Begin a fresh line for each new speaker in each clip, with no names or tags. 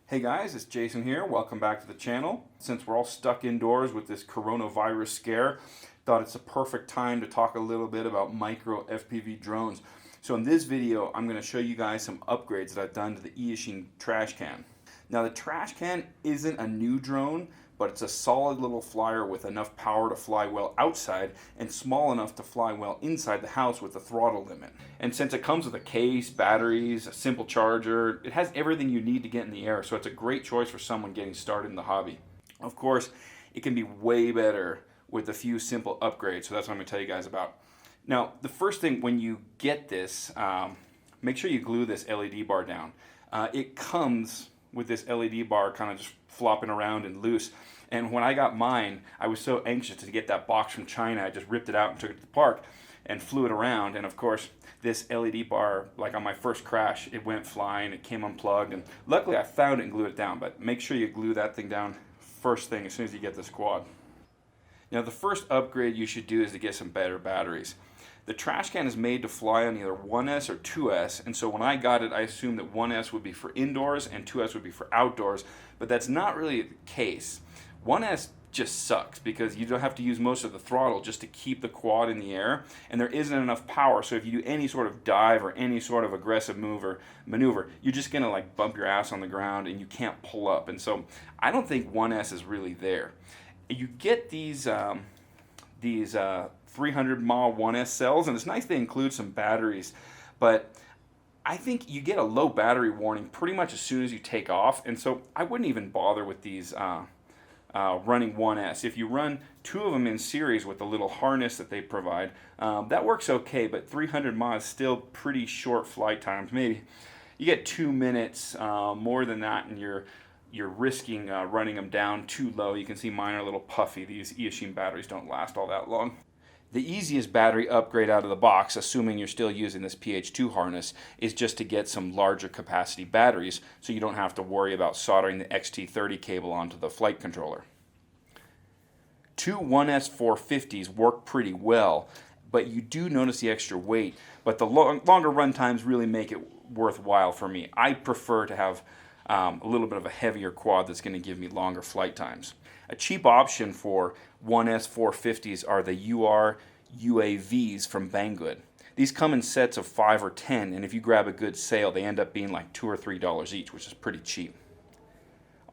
Hey guys, it's Jason here. Welcome back to the channel. Since we're all stuck indoors with this coronavirus scare, thought it's a perfect time to talk a little bit about micro FPV drones. So in this video, I'm going to show you guys some upgrades that I've done to the Eachine Trashcan. Now the Trashcan isn't a new drone, but it's a solid little flyer with enough power to fly well outside and small enough to fly well inside the house with the throttle limit. And since it comes with a case, batteries, a simple charger, it has everything you need to get in the air, so it's a great choice for someone getting started in the hobby. Of course, it can be way better with a few simple upgrades, so that's what I'm going to tell you guys about. Now, the first thing when you get this, make sure you glue this LED bar down. It comes with this LED bar kind of just flopping around and loose. And when I got mine, I was so anxious to get that box from China, I just ripped it out and took it to the park and flew it around. And of course, this LED bar, like on my first crash, it went flying, it came unplugged, and luckily I found it and glued it down. But make sure you glue that thing down first thing as soon as you get this quad. Now the first upgrade you should do is to get some better batteries. The Trashcan is made to fly on either 1S or 2S, and so when I got it, I assumed that 1S would be for indoors and 2S would be for outdoors, but that's not really the case. 1S just sucks because you don't have to use most of the throttle just to keep the quad in the air, and there isn't enough power, so if you do any sort of dive or any sort of aggressive maneuver, you're just going to like bump your ass on the ground and you can't pull up, and so I don't think 1S is really there. You get these 300 mAh 1S cells, and it's nice they include some batteries, but I think you get a low battery warning pretty much as soon as you take off, and so I wouldn't even bother with these running 1S. If you run two of them in series with the little harness that they provide, that works okay, but 300 mAh is still pretty short flight times. Maybe you get 2 minutes, more than that, and you're risking running them down too low. You can see mine are a little puffy. These Eachine batteries don't last all that long. The easiest battery upgrade out of the box, assuming you're still using this PH2 harness, is just to get some larger capacity batteries so you don't have to worry about soldering the XT30 cable onto the flight controller. Two 1S 450s work pretty well, but you do notice the extra weight, but the longer run times really make it worthwhile for me. I prefer to have a little bit of a heavier quad that's going to give me longer flight times. A cheap option for 1S 450s are the UR UAVs from Banggood. These come in sets of 5 or 10, and if you grab a good sale, they end up being like $2 or $3 each, which is pretty cheap.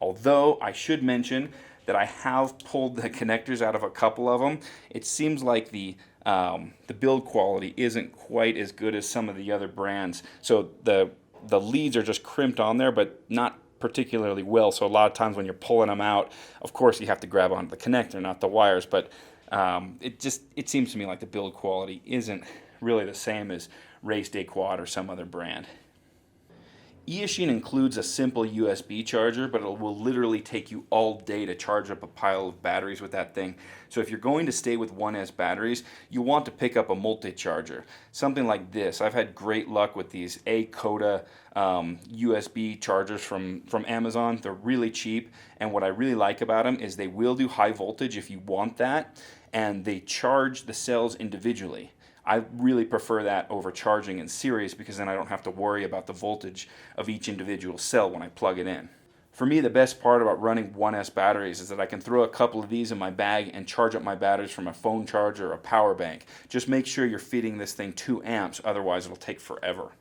Although I should mention that I have pulled the connectors out of a couple of them. It seems like the build quality isn't quite as good as some of the other brands. So the leads are just crimped on there, but not particularly well, so a lot of times when you're pulling them out, of course you have to grab onto the connector, not the wires, but it seems to me like the build quality isn't really the same as Race Day Quad or some other brand. Eachine includes a simple USB charger, but it will literally take you all day to charge up a pile of batteries with that thing. So if you're going to stay with 1S batteries, you want to pick up a multi-charger. Something like this. I've had great luck with these A-Coda USB chargers from Amazon. They're really cheap, and what I really like about them is they will do high voltage if you want that, and they charge the cells individually. I really prefer that over charging in series because then I don't have to worry about the voltage of each individual cell when I plug it in. For me, the best part about running 1S batteries is that I can throw a couple of these in my bag and charge up my batteries from a phone charger or a power bank. Just make sure you're feeding this thing 2 amps, otherwise it'll take forever.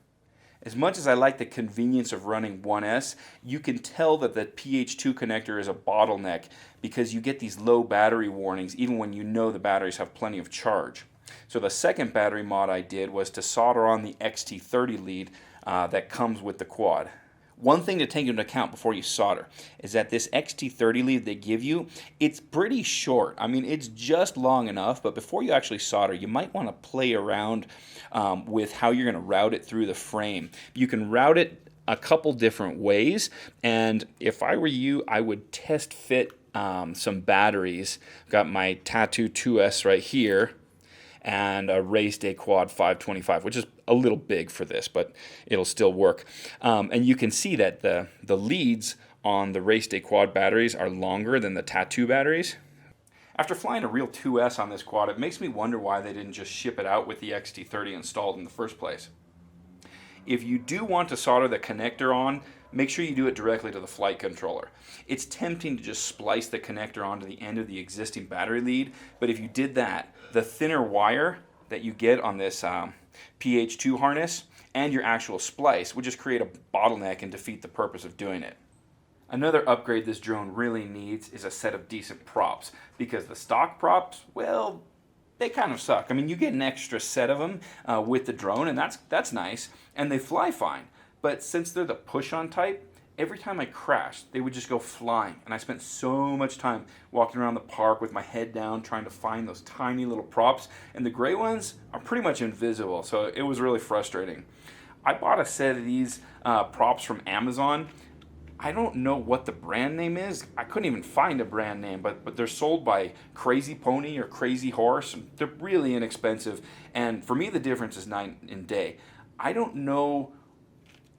As much as I like the convenience of running 1S, you can tell that the PH2 connector is a bottleneck because you get these low battery warnings even when you know the batteries have plenty of charge. So the second battery mod I did was to solder on the XT30 lead that comes with the quad. One thing to take into account before you solder is that this XT30 lead they give you, it's pretty short. I mean, it's just long enough, but before you actually solder, you might want to play around with how you're going to route it through the frame. You can route it a couple different ways, and if I were you, I would test fit some batteries. I've got my Tattoo 2S right here, and a Race Day Quad 525, which is a little big for this, but it'll still work. And you can see that the leads on the Race Day Quad batteries are longer than the Tattoo batteries. After flying a real 2S on this quad, it makes me wonder why they didn't just ship it out with the XT30 installed in the first place. If you do want to solder the connector on make sure you do it directly to the flight controller. It's tempting to just splice the connector onto the end of the existing battery lead, but if you did that, the thinner wire that you get on this PH2 harness and your actual splice would just create a bottleneck and defeat the purpose of doing it. Another upgrade this drone really needs is a set of decent props, because the stock props, well, they kind of suck. I mean, you get an extra set of them with the drone, and that's nice, and they fly fine. But since they're the push-on type, every time I crashed, they would just go flying, and I spent so much time walking around the park with my head down trying to find those tiny little props, and the gray ones are pretty much invisible, so it was really frustrating. I bought a set of these props from Amazon. I don't know what the brand name is. I couldn't even find a brand name, but they're sold by Crazy Pony or Crazy Horse. And they're really inexpensive, and for me the difference is night and day. I don't know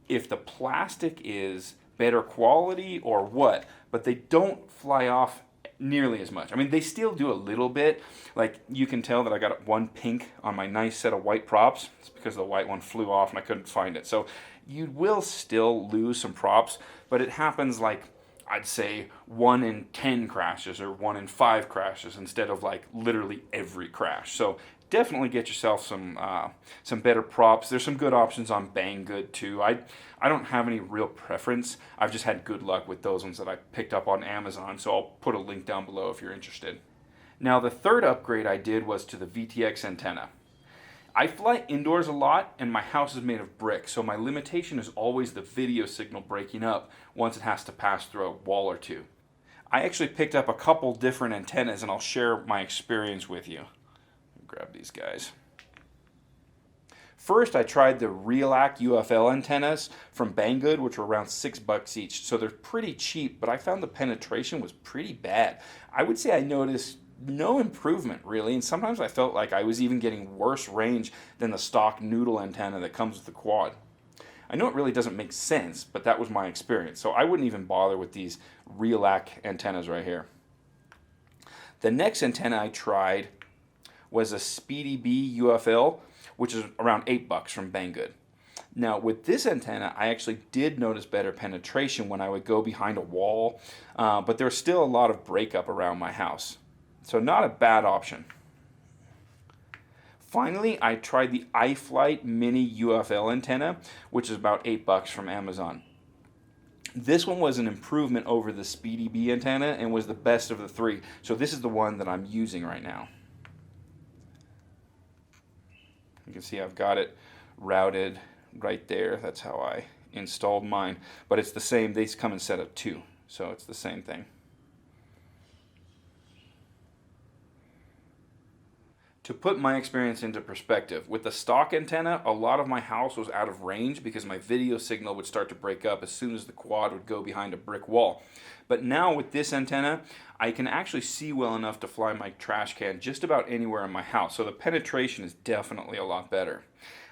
if the plastic is better quality or what, but they don't fly off nearly as much. I mean, they still do a little bit. Like, you can tell that I got one pink on my nice set of white props. It's because the white one flew off and I couldn't find it. So you will still lose some props, but it happens like, I'd say 1 in 10 crashes or 1 in 5 crashes instead of like literally every crash. So definitely get yourself some better props. There's some good options on Banggood too. I don't have any real preference. I've just had good luck with those ones that I picked up on Amazon, so I'll put a link down below if you're interested. Now, the third upgrade I did was to the VTX antenna. I fly indoors a lot, and my house is made of brick, so my limitation is always the video signal breaking up once it has to pass through a wall or two. I actually picked up a couple different antennas, and I'll share my experience with you. Grab these guys. First, I tried the Realac UFL antennas from Banggood, which were around $6 each. So they're pretty cheap, but I found the penetration was pretty bad. I would say I noticed no improvement really, and sometimes I felt like I was even getting worse range than the stock noodle antenna that comes with the quad. I know it really doesn't make sense, but that was my experience. So I wouldn't even bother with these Realac antennas right here. The next antenna I tried was a Speedy Bee UFL, which is around $8 from Banggood. Now, with this antenna, I actually did notice better penetration when I would go behind a wall, but there was still a lot of breakup around my house. So not a bad option. Finally, I tried the iFlight Mini UFL antenna, which is about $8 from Amazon. This one was an improvement over the Speedy Bee antenna and was the best of the three. So this is the one that I'm using right now. You can see I've got it routed right there. That's how I installed mine. But it's the same. They come in set of 2, so it's the same thing. To put my experience into perspective, with the stock antenna, a lot of my house was out of range because my video signal would start to break up as soon as the quad would go behind a brick wall. But now with this antenna, I can actually see well enough to fly my trash can just about anywhere in my house, so the penetration is definitely a lot better.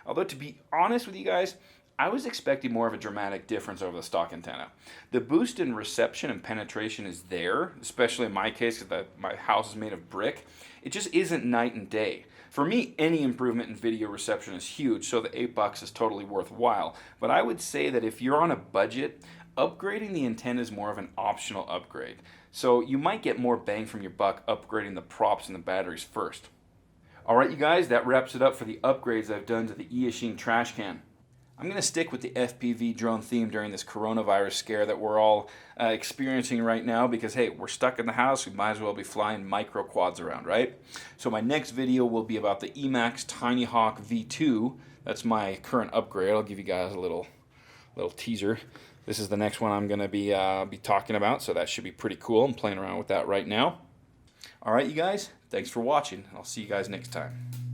Although, to be honest with you guys, I was expecting more of a dramatic difference over the stock antenna. The boost in reception and penetration is there, especially in my case because my house is made of brick. It just isn't night and day. For me, any improvement in video reception is huge, so the $8 is totally worthwhile. But I would say that if you're on a budget, upgrading the antenna is more of an optional upgrade. So you might get more bang from your buck upgrading the props and the batteries first. Alright you guys, that wraps it up for the upgrades I've done to the Eachine Trashcan. I'm going to stick with the FPV drone theme during this coronavirus scare that we're all experiencing right now because, hey, we're stuck in the house. We might as well be flying micro quads around, right? So my next video will be about the Emax Tiny Hawk V2. That's my current upgrade. I'll give you guys a little teaser. This is the next one I'm going to be talking about, so that should be pretty cool. I'm playing around with that right now. All right, you guys, thanks for watching. I'll see you guys next time.